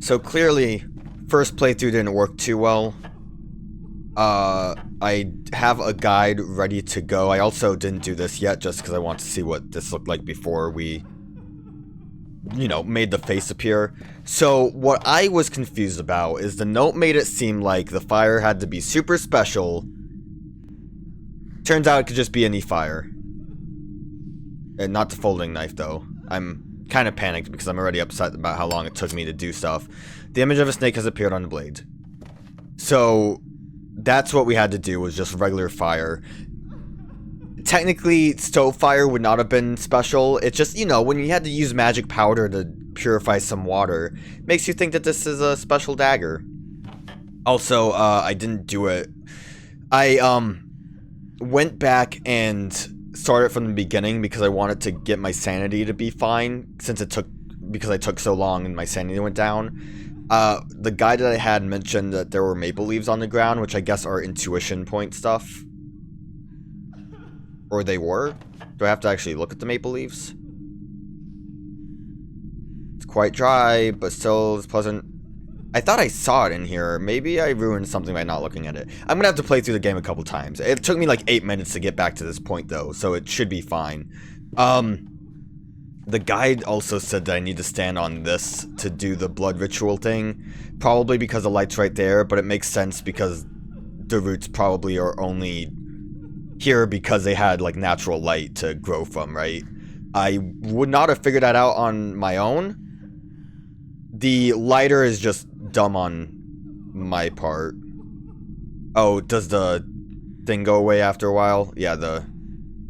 So clearly, first playthrough didn't work too well. I have a guide ready to go. I also didn't do this yet just because I want to see what this looked like before we, made the face appear. So what I was confused about is the note made it seem like the fire had to be super special. Turns out it could just be any fire. And not the folding knife though. I'm kind of panicked because I'm already upset about how long it took me to do stuff. The image of a snake has appeared on the blade. So that's what we had to do, was just regular fire. Technically, stove fire would not have been special. It's just, when you had to use magic powder to purify some water, it makes you think that this is a special dagger. Also, I didn't do it. I went back and started from the beginning because I wanted to get my sanity to be fine, because I took so long and my sanity went down. The guy that I had mentioned that there were maple leaves on the ground, which I guess are intuition point stuff. Or they were? Do I have to actually look at the maple leaves? It's quite dry, but still it's pleasant. I thought I saw it in here. Maybe I ruined something by not looking at it. I'm gonna have to play through the game a couple times. It took me like 8 minutes to get back to this point though, so it should be fine. The guide also said that I need to stand on this to do the blood ritual thing. Probably because the light's right there, but it makes sense because the roots probably are only here because they had like natural light to grow from, right? I would not have figured that out on my own. The lighter is just dumb on my part. Oh, does the thing go away after a while? Yeah,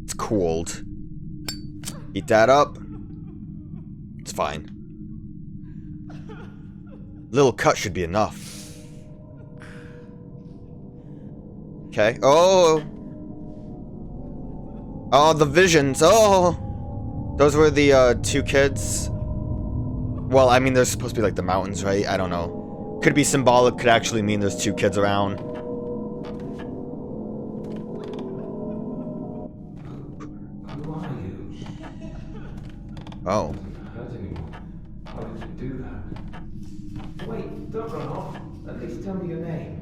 it's cooled. Eat that up. It's fine. Little cut should be enough. Okay. Oh! Oh, the visions. Oh! Those were the, 2 kids. Well, I mean, they're supposed to be like the mountains, right? I don't know. Could be symbolic, could actually mean there's 2 kids around. Who are you? Oh. Hurt anyone? Why did you do that? Wait, don't run off. At least tell me your name.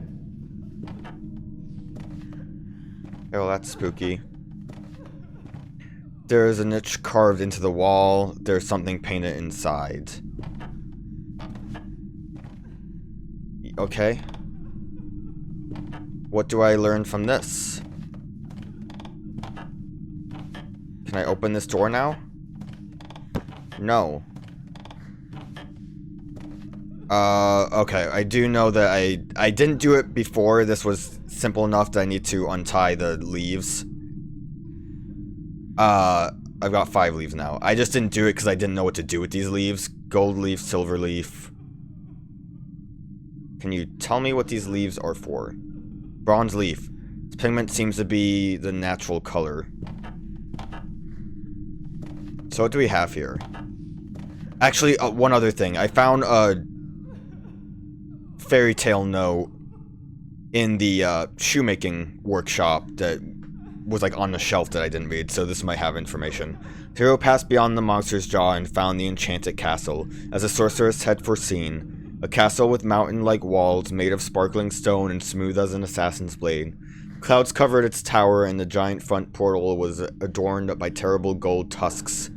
Oh, that's spooky. There's a niche carved into the wall. There's something painted inside. Okay. What do I learn from this? Can I open this door now? No. Okay. I do know that I didn't do it before. This was simple enough that I need to untie the leaves. I've got 5 leaves now. I just didn't do it because I didn't know what to do with these leaves. Gold leaf, silver leaf. Can you tell me what these leaves are for? Bronze leaf. Its pigment seems to be the natural color. So what do we have here? Actually, one other thing. I found a fairy tale note in the shoemaking workshop that was like on the shelf that I didn't read, so this might have information. The hero passed beyond the monster's jaw and found the enchanted castle, as the sorceress had foreseen. A castle with mountain-like walls made of sparkling stone and smooth as an assassin's blade. Clouds covered its tower, and the giant front portal was adorned by terrible gold tusks.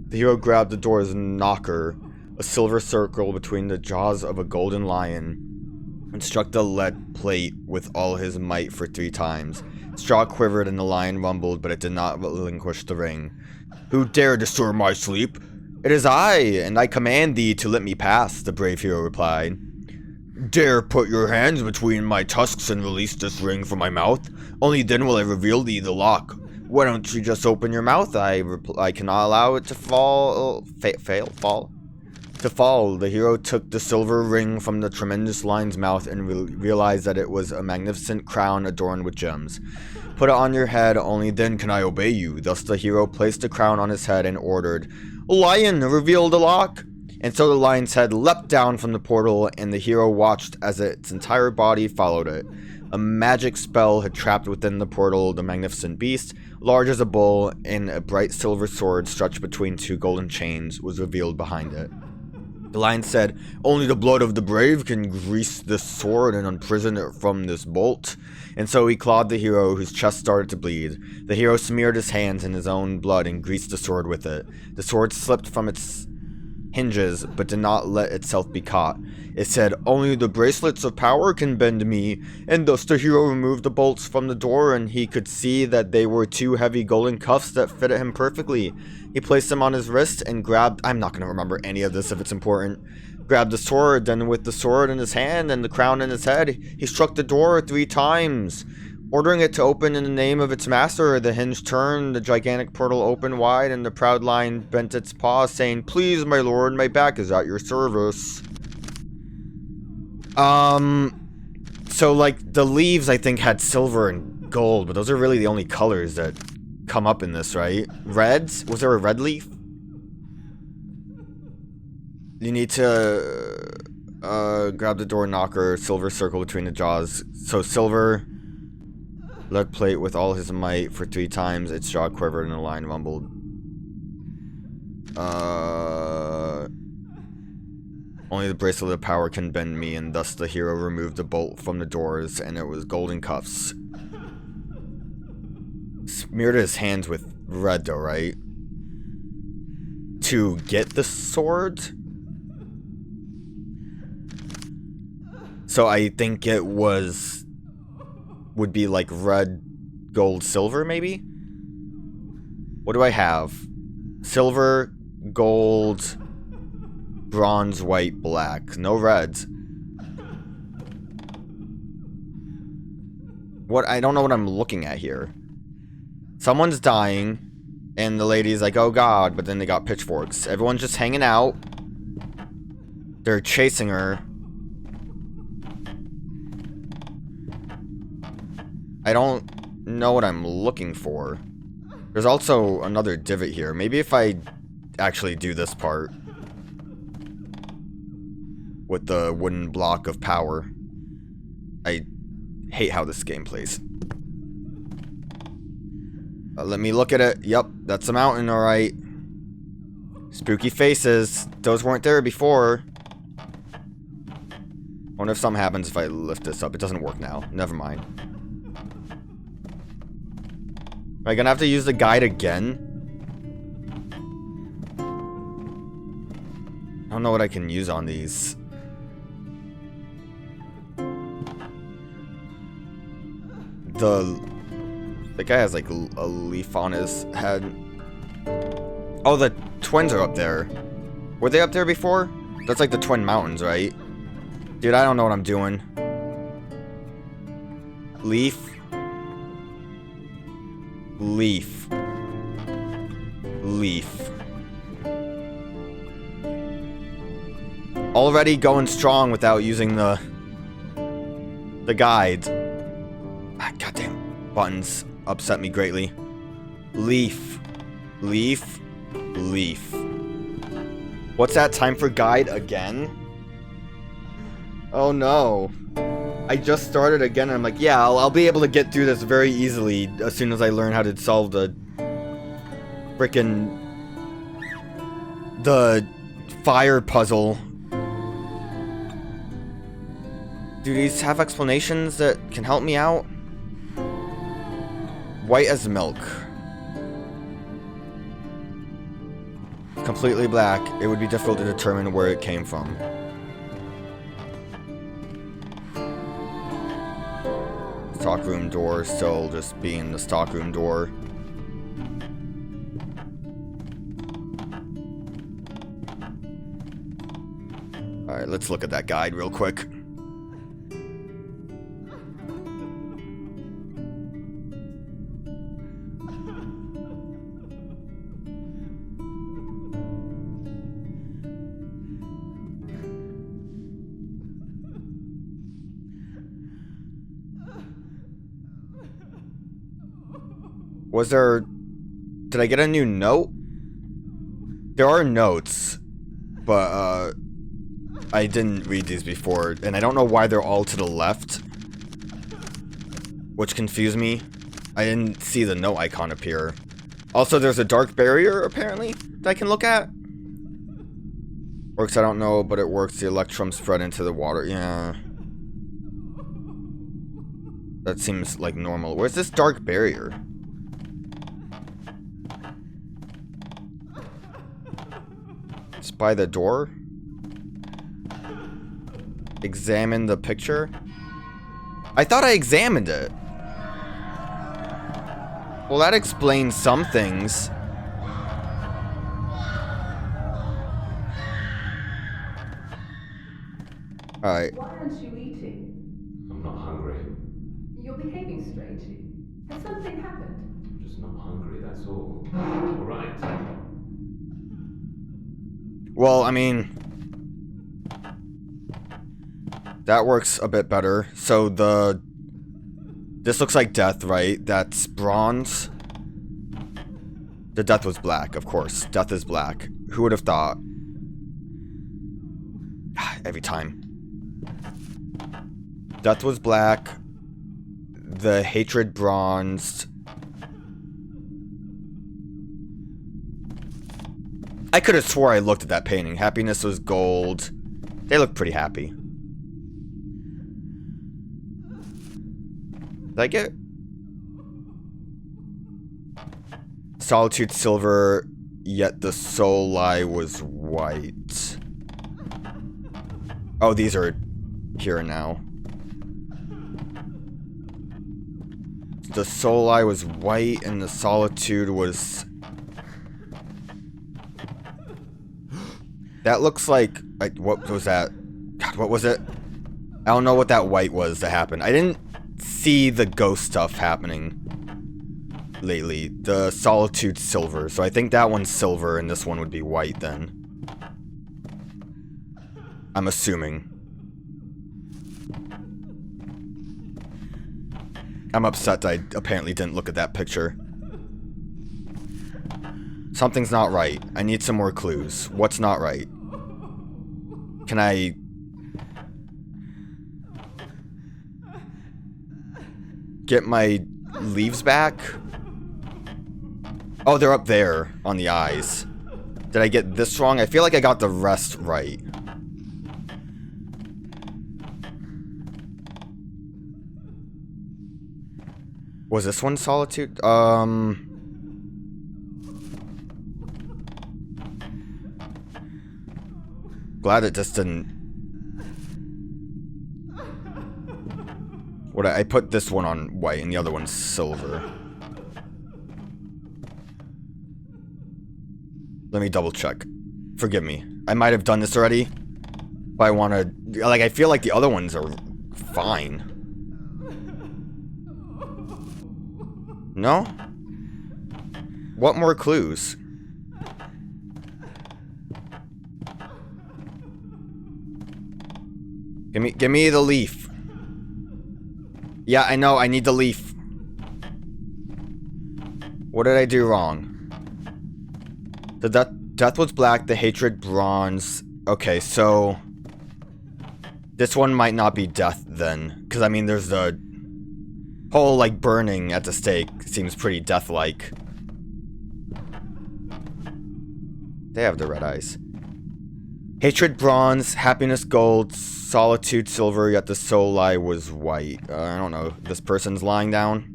The hero grabbed the door's knocker, a silver circle between the jaws of a golden lion, and struck the lead plate with all his might for 3 times. Straw quivered and the lion rumbled, but it did not relinquish the ring. Who dare disturb my sleep? It is I, and I command thee to let me pass, the brave hero replied. Dare put your hands between my tusks and release this ring from my mouth. Only then will I reveal thee the lock. Why don't you just open your mouth? I cannot allow it to fall. To fall. The hero took the silver ring from the tremendous lion's mouth and realized that it was a magnificent crown adorned with gems. Put it on your head, only then can I obey you. Thus the hero placed the crown on his head and ordered, Lion, reveal the lock! And so the lion's head leapt down from the portal, and the hero watched as its entire body followed it. A magic spell had trapped within the portal the magnificent beast, large as a bull, and a bright silver sword stretched between 2 golden chains was revealed behind it. The lion said, "Only the blood of the brave can grease this sword and unprison it from this bolt." And so he clawed the hero, whose chest started to bleed. The hero smeared his hands in his own blood and greased the sword with it. The sword slipped from its hinges, but did not let itself be caught. It said, "Only the bracelets of power can bend me." And thus the hero removed the bolts from the door, and he could see that they were two heavy golden cuffs that fitted him perfectly. He placed them on his wrist and grabbed— I'm not going to remember any of this if it's important. Grabbed the sword, then with the sword in his hand and the crown in his head, he struck the door 3 times. Ordering it to open in the name of its master, the hinge turned, the gigantic portal opened wide, and the proud lion bent its paws, saying, "Please, my lord, my back is at your service." So, like, the leaves, I think, had silver and gold, but those are really the only colors that come up in this, right? Reds? Was there a red leaf? You need to, grab the door knocker, silver circle between the jaws. So, silver... lead plate with all his might for 3 times. Its jaw quivered and the lion rumbled. Only the bracelet of power can bend me, and thus the hero removed the bolt from the doors, and it was golden cuffs. Smeared his hands with red though, right? To get the sword? So I think it would be like red, gold, silver, maybe? What do I have? Silver, gold, bronze, white, black. No reds. What? I don't know what I'm looking at here. Someone's dying, and the lady's like, "Oh god," but then they got pitchforks. Everyone's just hanging out. They're chasing her. I don't know what I'm looking for. There's also another divot here. Maybe if I actually do this part with the wooden block of power. I hate how this game plays. Let me look at it. Yep, that's a mountain, alright. Spooky faces. Those weren't there before. I wonder if something happens if I lift this up. It doesn't work now. Never mind. Am I gonna have to use the guide again? I don't know what I can use on these. The guy has like a leaf on his head. Oh, the twins are up there. Were they up there before? That's like the Twin Mountains, right? Dude, I don't know what I'm doing. Leaf. Leaf. Leaf. Already going strong without using the guide. Ah, goddamn buttons upset me greatly. Leaf. Leaf. Leaf. What's that? Time for guide again? Oh no. I just started again and I'm like, yeah, I'll be able to get through this very easily as soon as I learn how to solve the frickin' the fire puzzle. Do these have explanations that can help me out? White as milk. Completely black. It would be difficult to determine where it came from. Stockroom door still just being the stockroom door. Alright, let's look at that guide real quick. Was there... Did I get a new note? There are notes, but, I didn't read these before, and I don't know why they're all to the left, which confused me. I didn't see the note icon appear. Also, there's a dark barrier, apparently, that I can look at. Works, I don't know, but it works. The electrum spread into the water. Yeah. That seems like normal. Where's this dark barrier? It's by the door? Examine the picture? I thought I examined it. Well, that explains some things. Alright. Why aren't you eating? I'm not hungry. You're behaving strangely. Has something happened? I'm just not hungry, that's all. All right. Well, I mean, that works a bit better. So this looks like death, right? That's bronze. The death was black, of course. Death is black. Who would have thought? Every time. Death was black. The hatred bronzed. I could have swore I looked at that painting. Happiness was gold. They look pretty happy. Did I get... Solitude silver, yet the soul lie was white. Oh, these are here and now. The soul eye was white and the solitude was... That looks like... what was that? God, what was it? I don't know what that white was that happened. I didn't see the ghost stuff happening lately. The solitude silver. So I think that one's silver and this one would be white then. I'm assuming. I'm upset that I apparently didn't look at that picture. Something's not right. I need some more clues. What's not right? Can I... get my leaves back? Oh, they're up there on the eyes. Did I get this wrong? I feel like I got the rest right. Was this one solitude? Glad it just didn't... What I put this one on white and the other one's silver. Let me double check. Forgive me. I might have done this already. But I want to... Like, I feel like the other ones are fine. No? What more clues? Give me the leaf. Yeah, I know, I need the leaf. What did I do wrong? The death was black, the hatred bronze. Okay, so... This one might not be death then. Because, I mean, there's the... whole, like, burning at the stake. Seems pretty death-like. They have the red eyes. Hatred bronze, happiness gold, solitude silver, yet the soul lie was white. I don't know. This person's lying down.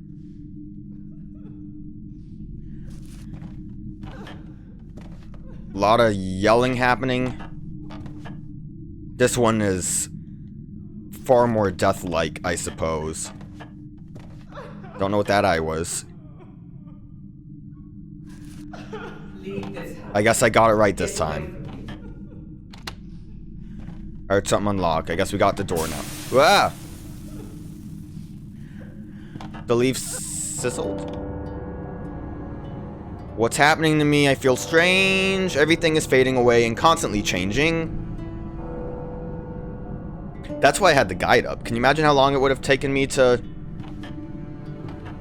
A lot of yelling happening. This one is far more death-like, I suppose. Don't know what that eye was. I guess I got it right this time. Alright, something unlocked. I guess we got the door now. Ah! The leaf sizzled. What's happening to me? I feel strange. Everything is fading away and constantly changing. That's why I had the guide up. Can you imagine how long it would have taken me to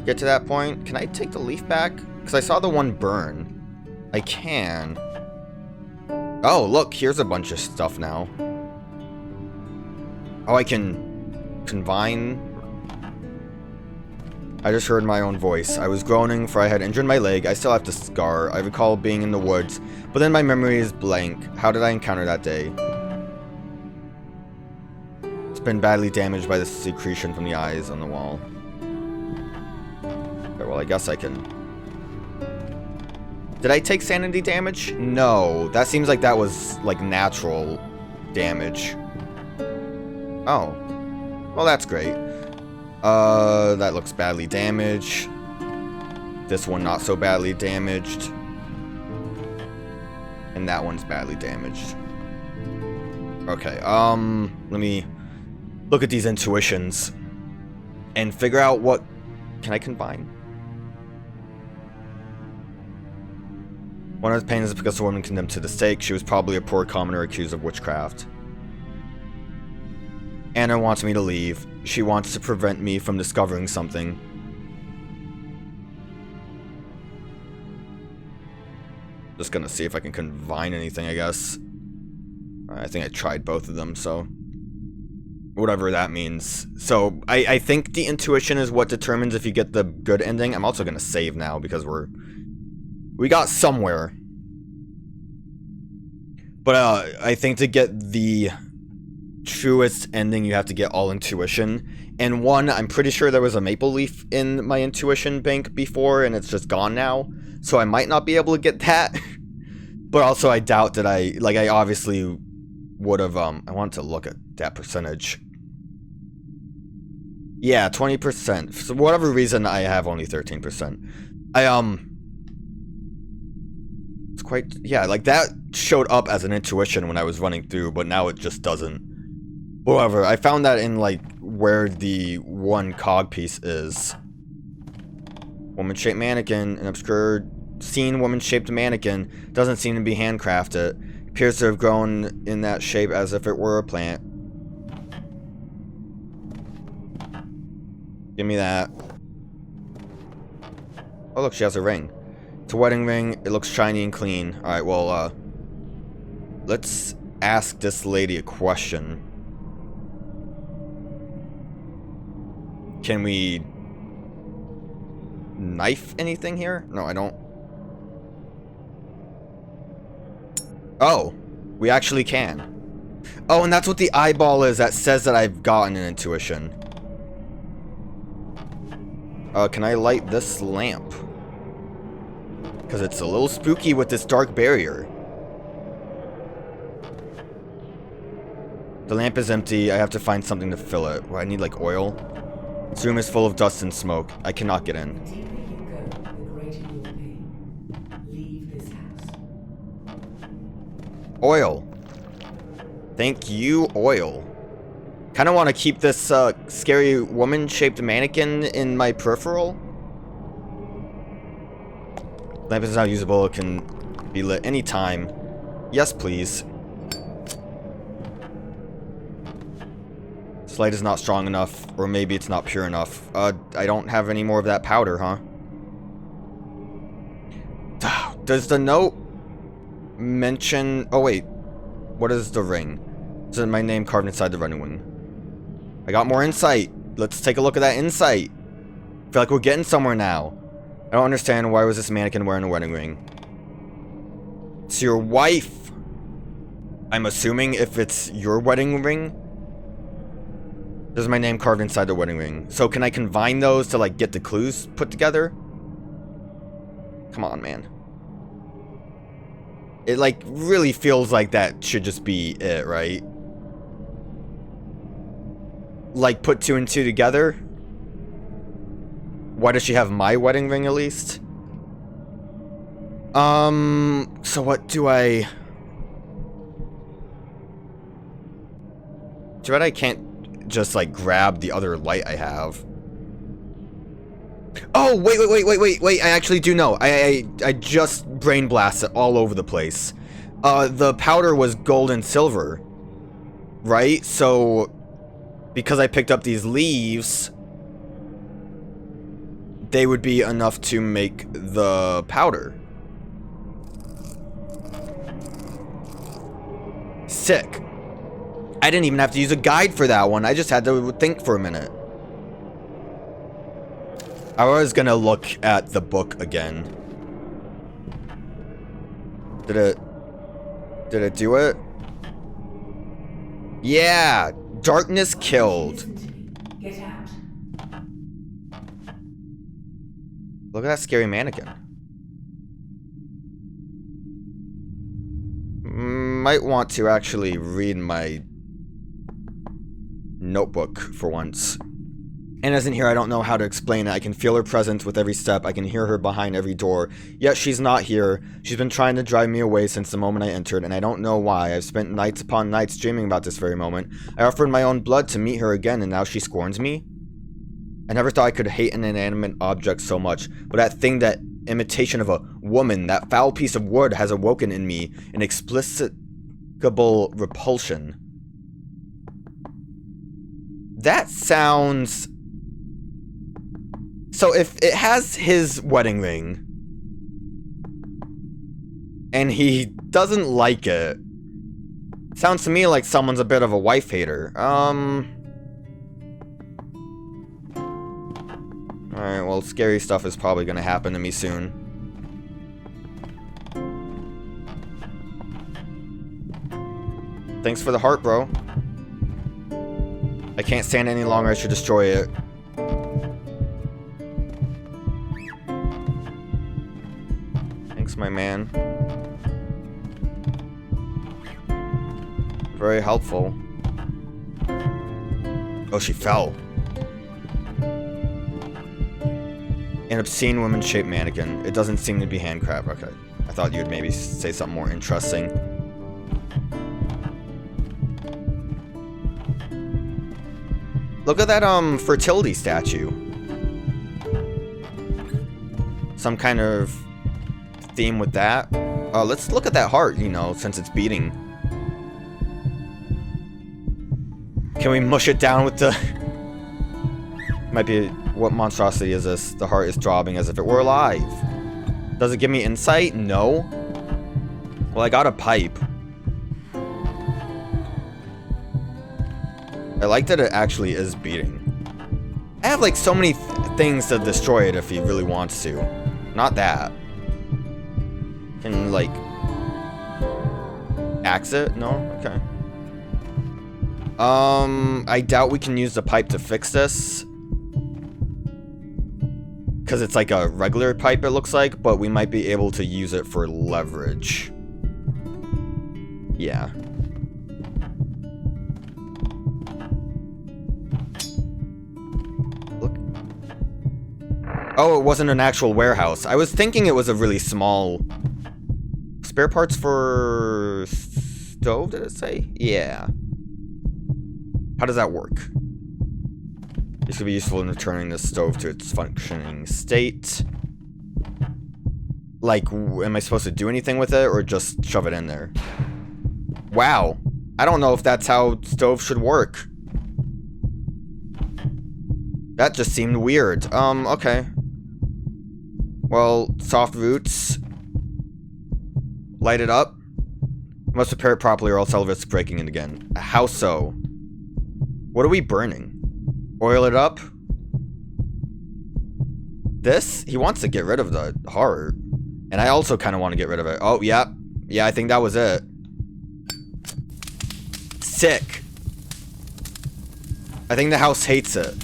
get to that point? Can I take the leaf back? Because I saw the one burn. I can. Oh, look. Here's a bunch of stuff now. Oh, I can combine. I just heard my own voice. I was groaning, for I had injured my leg. I still have the scar. I recall being in the woods, but then my memory is blank. How did I encounter that day? It's been badly damaged by the secretion from the eyes on the wall. Okay, well, I guess I can... Did I take sanity damage? No. That seems like that was, like, natural damage. Oh. Well, that's great. That looks badly damaged. This one not so badly damaged. And that one's badly damaged. Okay, let me look at these intuitions and figure out what... Can I combine? One of the pains is because the woman condemned to the stake. She was probably a poor commoner accused of witchcraft. Anna wants me to leave. She wants to prevent me from discovering something. Just gonna see if I can combine anything, I guess. I think I tried both of them, so... Whatever that means. So, I think the intuition is what determines if you get the good ending. I'm also gonna save now, because we got somewhere. But, I think to get the truest ending, you have to get all intuition. And one, I'm pretty sure there was a maple leaf in my intuition bank before, and it's just gone now. So I might not be able to get that. But also, I doubt that I obviously would have, I want to look at that percentage. Yeah, 20%. For whatever reason, I have only 13%. It's quite, yeah, like that showed up as an intuition when I was running through, but now it just doesn't. Whatever, I found that in, like, where the one cog piece is. Woman-shaped mannequin, an obscure seen woman-shaped mannequin, doesn't seem to be handcrafted. Appears to have grown in that shape as if it were a plant. Give me that. Oh look, she has a ring. It's a wedding ring, it looks shiny and clean. Alright, well, let's ask this lady a question. Can we knife anything here? No, I don't. Oh, we actually can. Oh, and that's what the eyeball is that says that I've gotten an intuition. Can I light this lamp? Because it's a little spooky with this dark barrier. The lamp is empty. I have to find something to fill it. Well, I need, like, oil. This room is full of dust and smoke. I cannot get in. The deeper you go, the greater your pain. Leave this house. Oil. Thank you, oil. Kind of want to keep this scary woman-shaped mannequin in my peripheral. Lamp is not usable. It can be lit anytime. Yes, please. This light is not strong enough, or maybe it's not pure enough. I don't have any more of that powder, huh? Does the note mention... Oh, wait. What is the ring? Is it my name carved inside the wedding ring? I got more insight. Let's take a look at that insight. I feel like we're getting somewhere now. I don't understand, why was this mannequin wearing a wedding ring? It's your wife. I'm assuming if it's your wedding ring. There's my name carved inside the wedding ring. So can I combine those to, like, get the clues put together? Come on, man. It, like, really feels like that should just be it, right? Like, put two and two together? Why does she have my wedding ring, at least? So what do I... Too bad I can't just, like, grab the other light I have. Oh, wait, I actually do know. I just brain blasted all over the place. The powder was gold and silver, right? So, because I picked up these leaves, they would be enough to make the powder. Sick. I didn't even have to use a guide for that one. I just had to think for a minute. I was gonna look at the book again. Did it do it? Yeah! Darkness killed. Listen to me. Get out. Look at that scary mannequin. Might want to actually read my notebook for once. Anna isn't here, I don't know how to explain it. I can feel her presence with every step. I can hear her behind every door. Yet she's not here. She's been trying to drive me away since the moment I entered, and I don't know why. I've spent nights upon nights dreaming about this very moment. I offered my own blood to meet her again, and now she scorns me? I never thought I could hate an inanimate object so much, but that thing, that imitation of a woman, that foul piece of wood has awoken in me an inexplicable repulsion. That sounds... So if it has his wedding ring, and he doesn't like it, sounds to me like someone's a bit of a wife hater. Alright, well, scary stuff is probably gonna happen to me soon. Thanks for the heart, bro. I can't stand it any longer, I should destroy it. Thanks, my man. Very helpful. Oh, she fell. An obscene woman-shaped mannequin. It doesn't seem to be handcrafted. Okay. I thought you'd maybe say something more interesting. Look at that, fertility statue. Some kind of theme with that. Let's look at that heart, you know, since it's beating. Can we mush it down with the... Might be... What monstrosity is this? The heart is throbbing as if it were alive. Does it give me insight? No. Well, I got a pipe. I like that it actually is beating. I have, like, so many things to destroy it if he really wants to. Not that. Can, like... axe it? No? Okay. I doubt we can use the pipe to fix this. Because it's like a regular pipe, it looks like, but we might be able to use it for leverage. Yeah. Look. Oh, it wasn't an actual warehouse. I was thinking it was a really small... Spare parts for... stove, did it say? Yeah. How does that work? This could be useful in returning the stove to its functioning state. Like, am I supposed to do anything with it, or just shove it in there? Wow. I don't know if that's how stoves should work. That just seemed weird. Okay. Well, soft roots. Light it up. Must prepare it properly or else I'll risk breaking it again. How so? What are we burning? Oil it up. This? He wants to get rid of the heart. And I also kind of want to get rid of it. Oh, yeah. Yeah, I think that was it. Sick. I think the house hates it.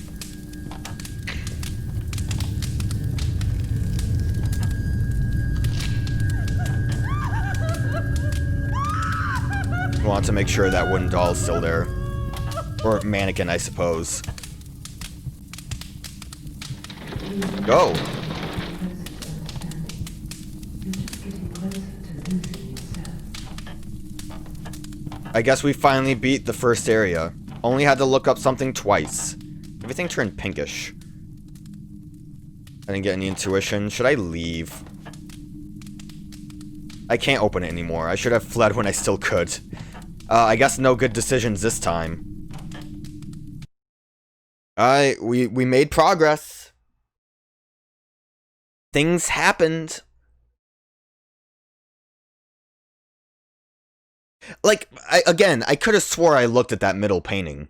Want to make sure that wooden doll's still there. Or mannequin, I suppose. Go. I guess we finally beat the first area. Only had to look up something twice. Everything turned pinkish. I didn't get any intuition. Should I leave? I can't open it anymore. I should have fled when I still could. I guess no good decisions this time. Alright, we made progress. Things happened. Like, I could have swore I looked at that middle painting.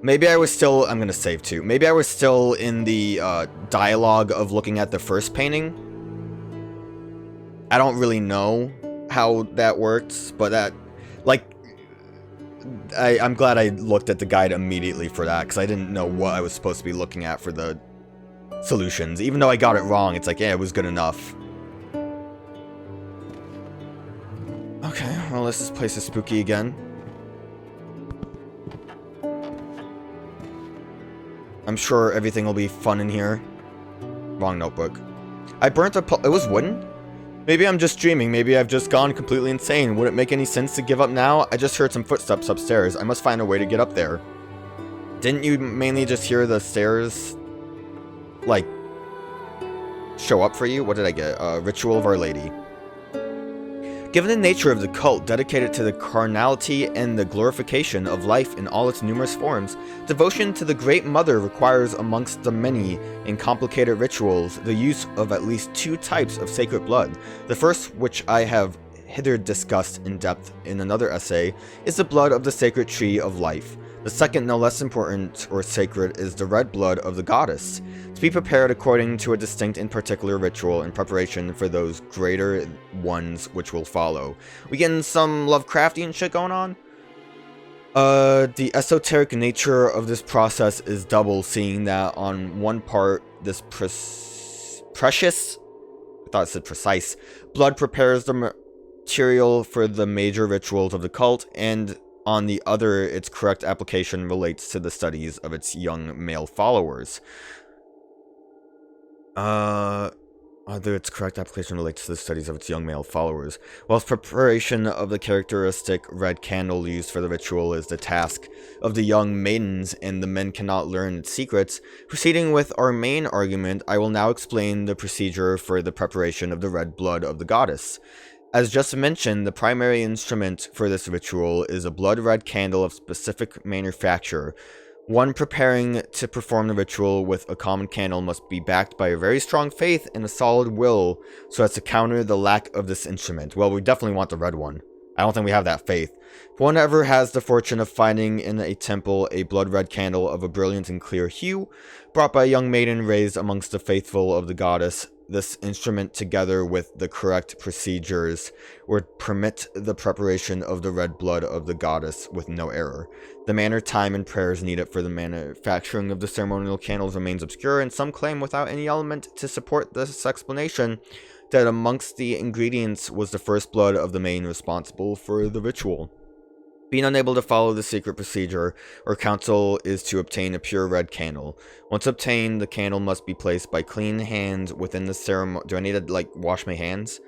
Maybe I was still... I'm gonna save too. Maybe I was still in the dialogue of looking at the first painting. I don't really know how that works, but that... Like... I'm glad I looked at the guide immediately for that, because I didn't know what I was supposed to be looking at for the solutions. Even though I got it wrong, it's like, yeah, it was good enough. Okay, well, this place is spooky again. I'm sure everything will be fun in here. Wrong notebook. I burnt a it was wooden? Maybe I'm just dreaming. Maybe I've just gone completely insane. Would it make any sense to give up now? I just heard some footsteps upstairs. I must find a way to get up there. Didn't you mainly just hear the stairs, like, show up for you? What did I get? Ritual of Our Lady. Given the nature of the cult, dedicated to the carnality and the glorification of life in all its numerous forms, devotion to the Great Mother requires, amongst the many and complicated rituals, the use of at least 2 types of sacred blood. The first, which I have hither discussed in depth in another essay, is the blood of the sacred tree of life. The second, no less important or sacred, is the red blood of the goddess, to be prepared according to a distinct and particular ritual in preparation for those greater ones which will follow. We getting some Lovecraftian shit going on? The esoteric nature of this process is double, seeing that on one part, this precious, I thought it said precise, blood prepares the material for the major rituals of the cult, and on the other, its correct application relates to the studies of its young male followers. Other its correct application relates to the studies of its young male followers. Whilst preparation of the characteristic red candle used for the ritual is the task of the young maidens, and the men cannot learn its secrets, proceeding with our main argument, I will now explain the procedure for the preparation of the red blood of the goddess. As just mentioned, the primary instrument for this ritual is a blood red candle of specific manufacture. One preparing to perform the ritual with a common candle must be backed by a very strong faith and a solid will so as to counter the lack of this instrument. Well, we definitely want the red one. I don't think we have that faith. If one ever has the fortune of finding in a temple a blood red candle of a brilliant and clear hue, brought by a young maiden raised amongst the faithful of the goddess, this instrument, together with the correct procedures, would permit the preparation of the red blood of the goddess with no error. The manner, time, and prayers needed for the manufacturing of the ceremonial candles remains obscure, and some claim, without any element to support this explanation, that amongst the ingredients was the first blood of the maiden responsible for the ritual. Being unable to follow the secret procedure, our counsel is to obtain a pure red candle. Once obtained, the candle must be placed by clean hands within the ceremony. Do I need to, like, wash my hands?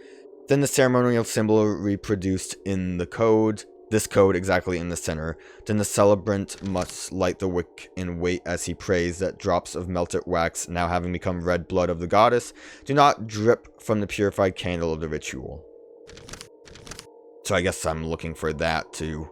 Then the ceremonial symbol reproduced in the code, this code exactly in the center. Then the celebrant must light the wick and wait as he prays that drops of melted wax, now having become red blood of the goddess, do not drip from the purified candle of the ritual. So I guess I'm looking for that too.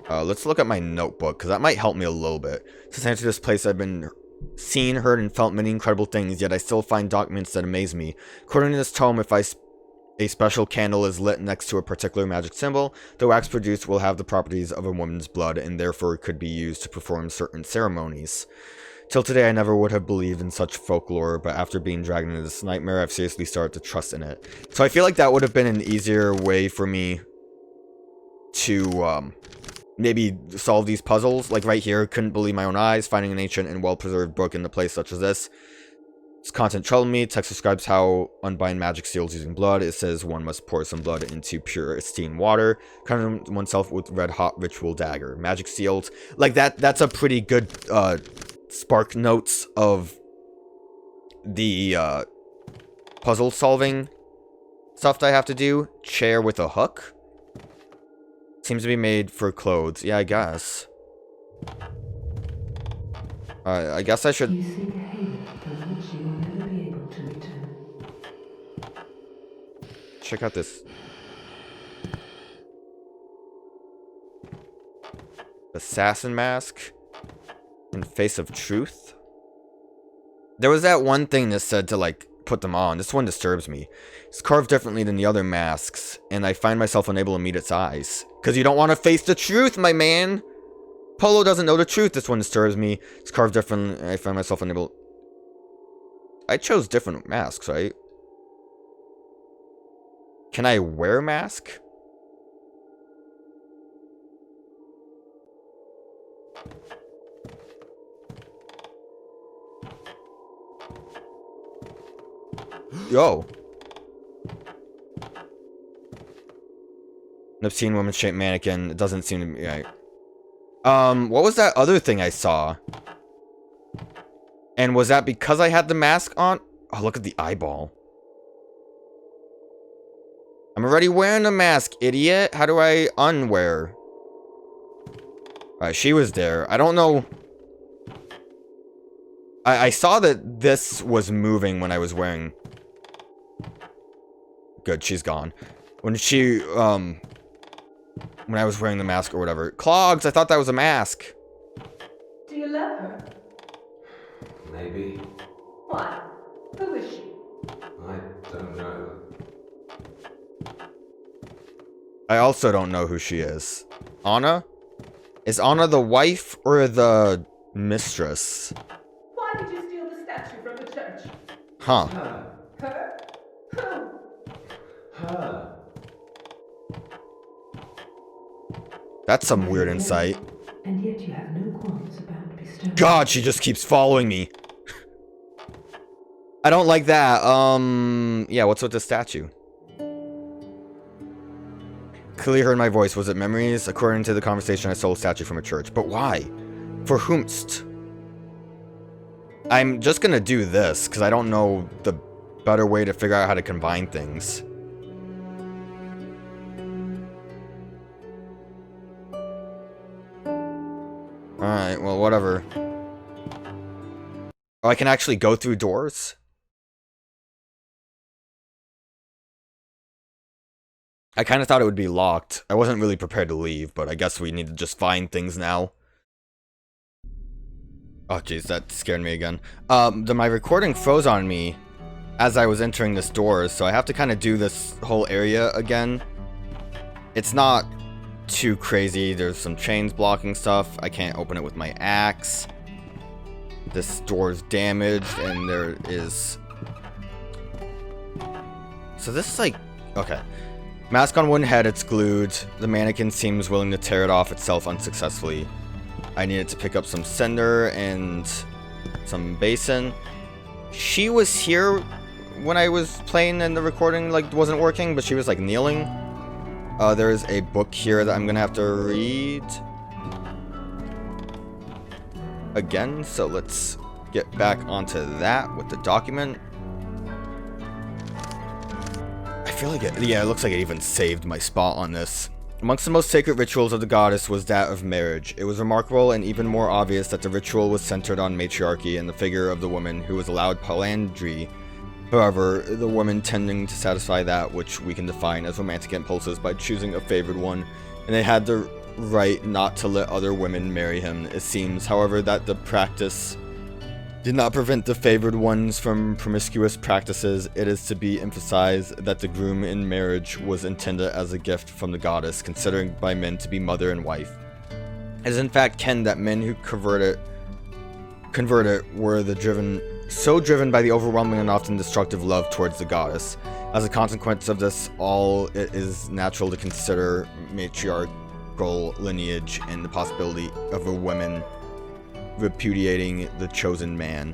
Let's look at my notebook, because that might help me a little bit. Since I entered this place, I've been seen, heard, and felt many incredible things, yet I still find documents that amaze me. According to this tome, if a special candle is lit next to a particular magic symbol, the wax produced will have the properties of a woman's blood, and therefore could be used to perform certain ceremonies. Till today, I never would have believed in such folklore, but after being dragged into this nightmare, I've seriously started to trust in it. So I feel like that would have been an easier way for me to, maybe solve these puzzles. Like right here, couldn't believe my own eyes, finding an ancient and well-preserved book in a place such as this. Its content troubled me. Text describes how unbind magic seals using blood. It says one must pour some blood into pure steam water, covering oneself with red-hot ritual dagger. Magic seals. Like that's a pretty good, spark notes of the, puzzle solving stuff that I have to do. Chair with a hook. Seems to be made for clothes. Yeah, I guess. I guess I should... You seek a haven from which you will never be able to return. Check out this. Assassin mask. And face of truth. There was that one thing that said to, like, put them on. This one disturbs me. It's carved differently than the other masks, and I find myself unable to meet its eyes. Because you don't want to face the truth, my man! Polo doesn't know the truth. This one disturbs me. It's carved different. I find myself unable. I chose different masks, right? Can I wear a mask? Yo. An obscene woman-shaped mannequin. It doesn't seem to be right. What was that other thing I saw? And was that because I had the mask on? Oh, look at the eyeball. I'm already wearing a mask, idiot. How do I unwear? Alright, she was there. I don't know. I saw that this was moving when I was wearing. Good, she's gone. When I was wearing the mask or whatever. Clogs, I thought that was a mask. Do you love her? Maybe. Why? Who is she? I don't know. I also don't know who she is. Anna? Is Anna the wife or the mistress? Why did you steal the statue from the church? Huh. Her. Her? Who? Her. That's some weird insight. And yet you have no qualms about bestowing. God, she just keeps following me. I don't like that. Yeah, what's with the statue? Clearly heard my voice. Was it memories? According to the conversation, I stole a statue from a church. But why? For whomst? I'm just gonna do this, because I don't know the better way to figure out how to combine things. Alright, well, whatever. Oh, I can actually go through doors? I kind of thought it would be locked. I wasn't really prepared to leave, but I guess we need to just find things now. Oh, jeez, that scared me again. My recording froze on me as I was entering this door, so I have to kind of do this whole area again. It's not too crazy. There's some chains blocking stuff. I can't open it with my axe. This door's damaged, and there is... So this is like... Okay. Mask on one head, it's glued. The mannequin seems willing to tear it off itself unsuccessfully. I needed to pick up some cinder and some basin. She was here when I was playing and the recording like wasn't working, but she was like kneeling. There's a book here that I'm gonna have to read again, so let's get back onto that with the document. I feel like it, yeah, it looks like it even saved my spot on this. Amongst the most sacred rituals of the goddess was that of marriage. It was remarkable and even more obvious that the ritual was centered on matriarchy and the figure of the woman who was allowed polyandry. However, the woman tending to satisfy that which we can define as romantic impulses by choosing a favored one, and they had the right not to let other women marry him. It seems, however, that the practice did not prevent the favored ones from promiscuous practices. It is to be emphasized that the groom in marriage was intended as a gift from the goddess, considered by men to be mother and wife. It is in fact ken that men who converted were so driven by the overwhelming and often destructive love towards the goddess. As a consequence of this, it is natural to consider matriarchal lineage and the possibility of a woman repudiating the chosen man.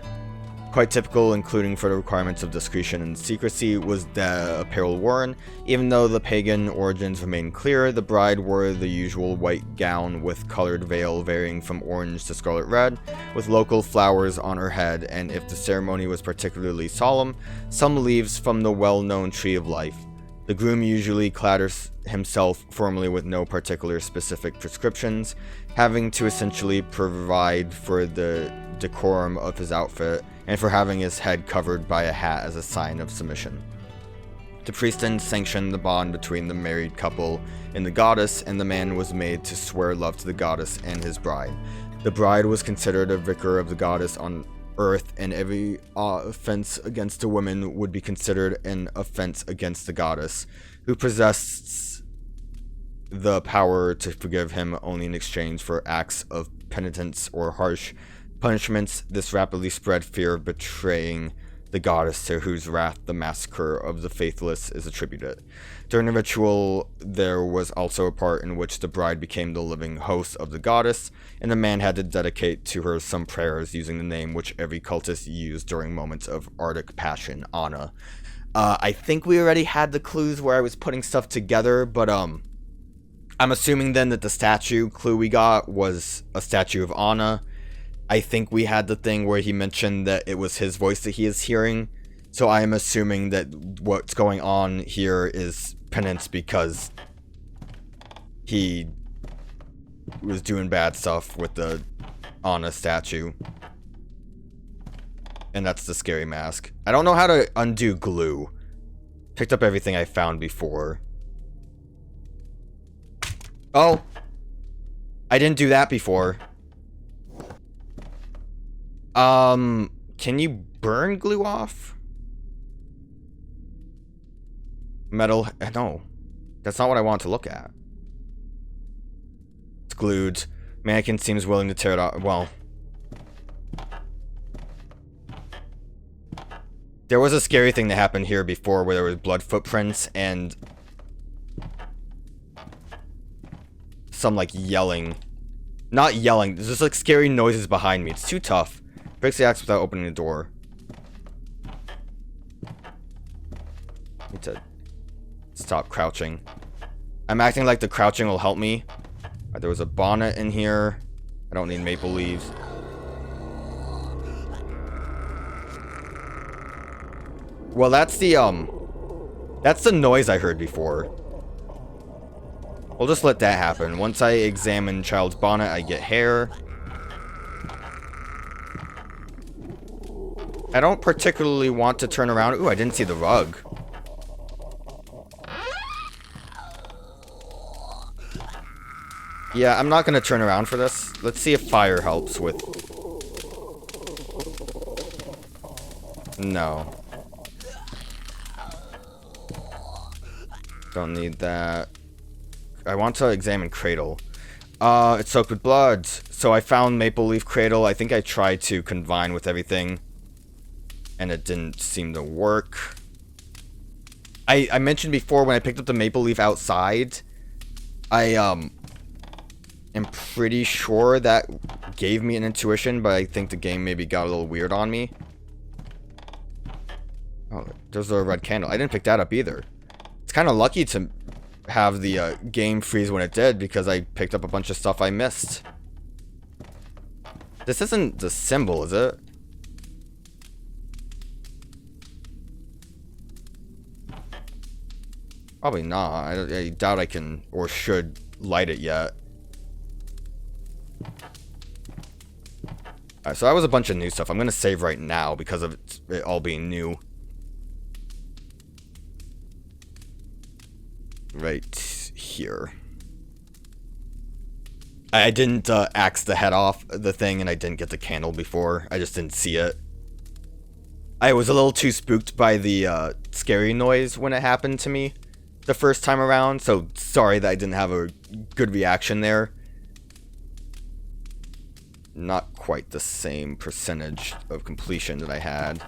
Quite typical, including for the requirements of discretion and secrecy, was the apparel worn. Even though the pagan origins remain clear, the bride wore the usual white gown with colored veil varying from orange to scarlet red, with local flowers on her head, and if the ceremony was particularly solemn, some leaves from the well-known tree of life. The groom usually clatters himself formally with no particular specific prescriptions, having to essentially provide for the decorum of his outfit and for having his head covered by a hat as a sign of submission. The priest then sanctioned the bond between the married couple and the goddess, and the man was made to swear love to the goddess and his bride. The bride was considered a vicar of the goddess on earth, and every offense against a woman would be considered an offense against the goddess, who possessed the power to forgive him only in exchange for acts of penitence or harsh punishments. This rapidly spread fear of betraying the goddess to whose wrath the massacre of the faithless is attributed. During the ritual, there was also a part in which the bride became the living host of the goddess, and the man had to dedicate to her some prayers using the name which every cultist used during moments of Arctic passion, Anna. I think we already had the clues where I was putting stuff together, but I'm assuming then that the statue clue we got was a statue of Anna. I think we had the thing where he mentioned that it was his voice that he is hearing. So I am assuming that what's going on here is penance because he was doing bad stuff with the Anna statue. And that's the scary mask. I don't know how to undo glue. Picked up everything I found before. Oh! I didn't do that before. Can you burn glue off? Metal, no. That's not what I want to look at. It's glued. Mannequin seems willing to tear it off. Well. There was a scary thing that happened here before where there was blood footprints and some like yelling. Not yelling, there's just like scary noises behind me. It's too tough. Breaks the axe without opening the door. Need to stop crouching. I'm acting like the crouching will help me. There was a bonnet in here. I don't need maple leaves. Well, that's the noise I heard before. We'll just let that happen. Once I examine child's bonnet, I get hair. I don't particularly want to turn around. Ooh, I didn't see the rug. Yeah, I'm not going to turn around for this. Let's see if fire helps with... No. Don't need that. I want to examine cradle. It's soaked with blood. So I found maple leaf cradle. I think I tried to combine with everything, and it didn't seem to work. I mentioned before when I picked up the maple leaf outside, I am pretty sure that gave me an intuition, but I think the game maybe got a little weird on me. Oh, there's a red candle. I didn't pick that up either. It's kind of lucky to have the game freeze when it did, because I picked up a bunch of stuff I missed. This isn't the symbol, is it? Probably not. I doubt I can or should light it yet. Alright, so that was a bunch of new stuff. I'm going to save right now because of it all being new. Right here. I didn't axe the head off the thing, and I didn't get the candle before. I just didn't see it. I was a little too spooked by the scary noise when it happened to me the first time around, so sorry that I didn't have a good reaction there. Not quite the same percentage of completion that I had.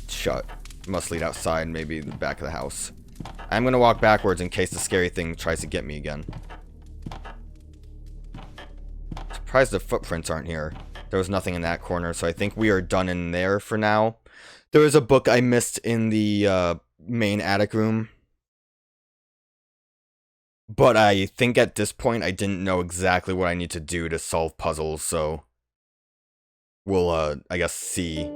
Shut. Must lead outside, maybe the back of the house. I'm gonna walk backwards in case the scary thing tries to get me again. Surprised the footprints aren't here. There was nothing in that corner, so I think we are done in there for now. There was a book I missed in the main attic room, but I think at this point I didn't know exactly what I need to do to solve puzzles, so we'll, I guess, see. I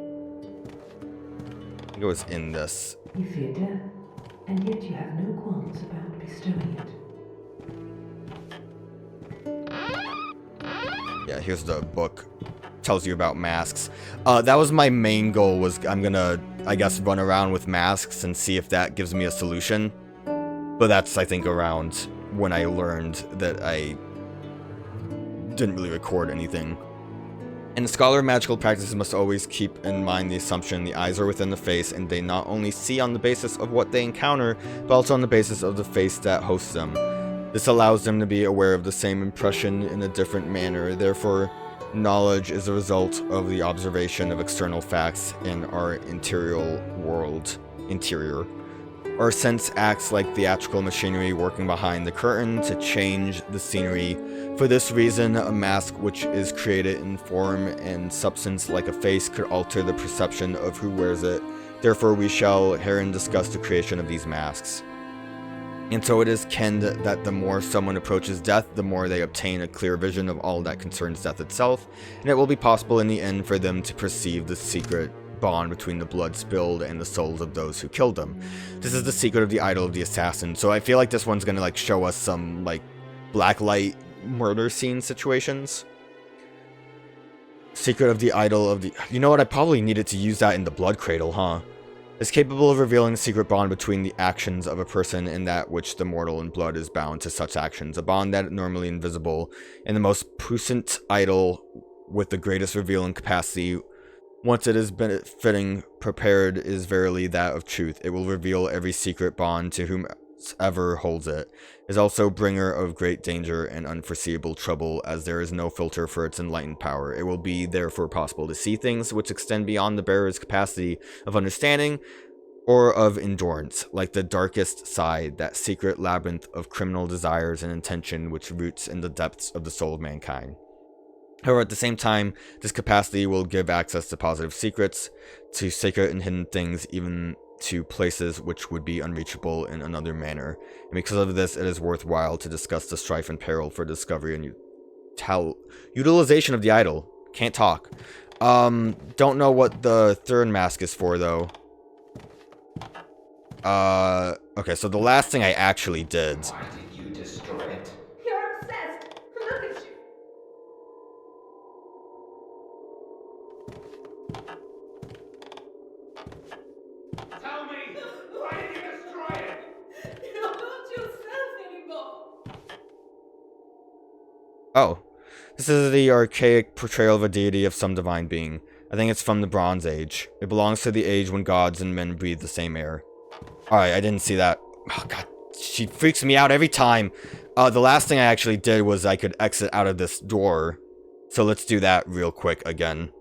think it was in this. You fear death, and yet you have no qualms about bestowing it. Yeah, here's the book. Tells you about masks. That was my main goal, was I'm gonna, I guess, run around with masks and see if that gives me a solution. But that's, I think, around when I learned that I didn't really record anything. And the scholar of magical practices must always keep in mind the assumption the eyes are within the face, and they not only see on the basis of what they encounter, but also on the basis of the face that hosts them. This allows them to be aware of the same impression in a different manner. Therefore, knowledge is a result of the observation of external facts in our interior world. Our sense acts like theatrical machinery working behind the curtain to change the scenery. For this reason, a mask which is created in form and substance like a face could alter the perception of who wears it. Therefore, we shall herein discuss the creation of these masks. And so it is kenned that the more someone approaches death, the more they obtain a clear vision of all that concerns death itself, and it will be possible in the end for them to perceive the secret bond between the blood spilled and the souls of those who killed them. This is the secret of the idol of the assassin. So I feel like this one's gonna like show us some like blacklight murder scene situations. Secret of the idol of the... You know what? I probably needed to use that in the blood cradle, huh? Is capable of revealing the secret bond between the actions of a person and that which the mortal in blood is bound to such actions. A bond that normally invisible, and the most puissant idol with the greatest revealing capacity. Once it has been fitting prepared is verily that of truth. It will reveal every secret bond to whomever holds it. Is also bringer of great danger and unforeseeable trouble, as there is no filter for its enlightened power. It will be therefore possible to see things which extend beyond the bearer's capacity of understanding or of endurance, like the darkest side, that secret labyrinth of criminal desires and intention which roots in the depths of the soul of mankind. However, at the same time, this capacity will give access to positive secrets, to sacred and hidden things, even to places which would be unreachable in another manner. And because of this, it is worthwhile to discuss the strife and peril for discovery and utilization of the idol. Can't talk. Don't know what the third mask is for, though. Okay, so the last thing I actually did... Why did you destroy it? You're obsessed. Look at you. Tell me! Why did you destroy it? You're not yourself anymore. Oh. This is the archaic portrayal of a deity of some divine being. I think it's from the Bronze Age. It belongs to the age when gods and men breathe the same air. Alright, I didn't see that. Oh god, she freaks me out every time. The last thing I actually did was I could exit out of this door. So let's do that real quick again.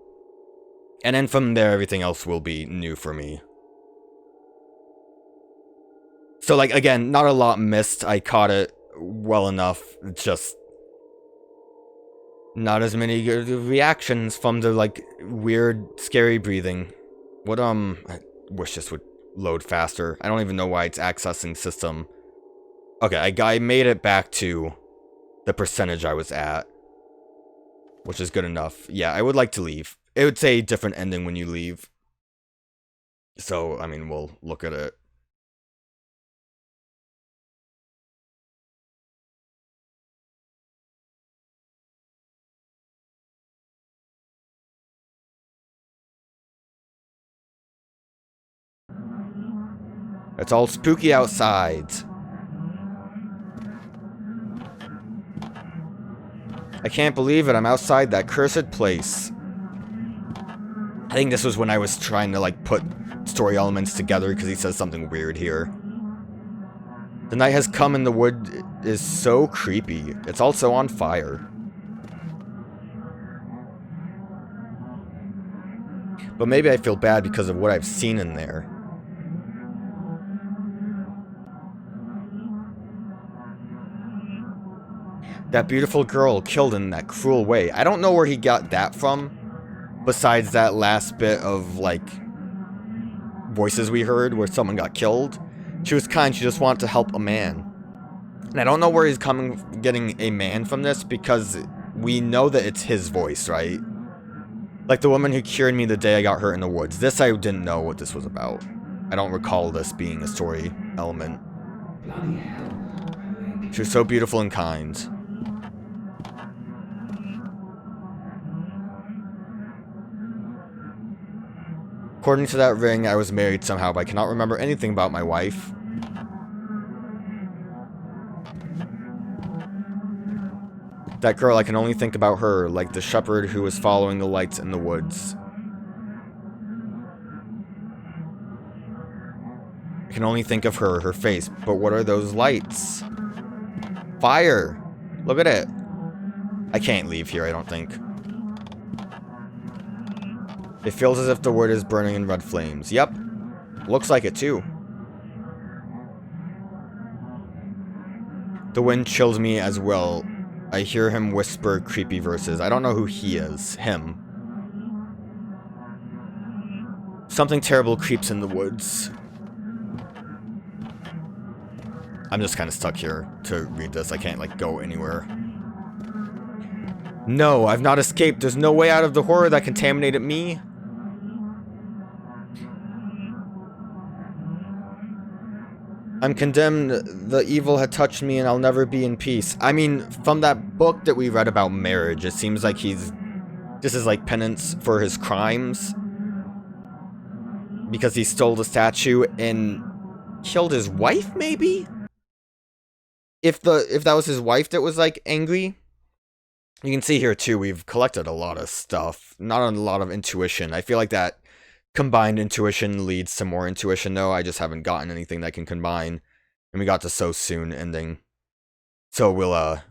And then from there, everything else will be new for me. So, like, again, not a lot missed. I caught it well enough. It's just... not as many good reactions from the, like, weird, scary breathing. What, I wish this would load faster. I don't even know why it's accessing system. Okay, I made it back to the percentage I was at. Which is good enough. Yeah, I would like to leave. It would say different ending when you leave. So, I mean, we'll look at it. It's all spooky outside. I can't believe it, I'm outside that cursed place. I think this was when I was trying to, like, put story elements together, because he says something weird here. The night has come and the wood is so creepy. It's also on fire. But maybe I feel bad because of what I've seen in there. That beautiful girl killed in that cruel way. I don't know where he got that from. Besides that last bit of, like, voices we heard where someone got killed. She was kind, she just wanted to help a man. And I don't know where he's getting a man from this, because we know that it's his voice, right? Like the woman who cured me the day I got hurt in the woods. This I didn't know what this was about. I don't recall this being a story element. Bloody hell. She was so beautiful and kind. According to that ring, I was married somehow, but I cannot remember anything about my wife. That girl, I can only think about her, like the shepherd who was following the lights in the woods. I can only think of her face, but what are those lights? fire. Look at it. I can't leave here, I don't think. It feels as if the wood is burning in red flames. Yep. Looks like it too. The wind chills me as well. I hear him whisper creepy verses. I don't know who he is. Him. Something terrible creeps in the woods. I'm just kind of stuck here to read this. I can't, like, go anywhere. No, I've not escaped. There's no way out of the horror that contaminated me. I'm condemned. The evil had touched me and I'll never be in peace. I mean, from that book that we read about marriage, it seems like this is like penance for his crimes. Because he stole the statue and killed his wife, maybe? If that was his wife that was, like, angry. You can see here, too, we've collected a lot of stuff. Not a lot of intuition. I feel like that combined intuition leads to more intuition, though. I just haven't gotten anything that can combine. And we got the so soon ending. So we'll,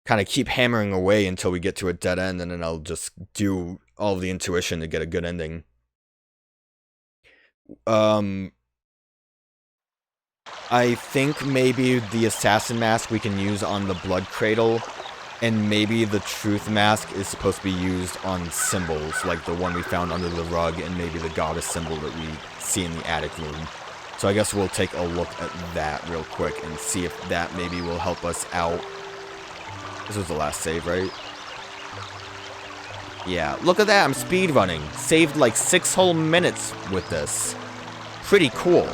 kind of keep hammering away until we get to a dead end, and then I'll just do all of the intuition to get a good ending. I think maybe the assassin mask we can use on the blood cradle, and maybe the truth mask is supposed to be used on symbols, like the one we found under the rug, and maybe the goddess symbol that we see in the attic room. So I guess we'll take a look at that real quick and see if that maybe will help us out. This was the last save, right? Yeah, look at that, I'm speedrunning. Saved like 6 whole minutes with this. Pretty cool.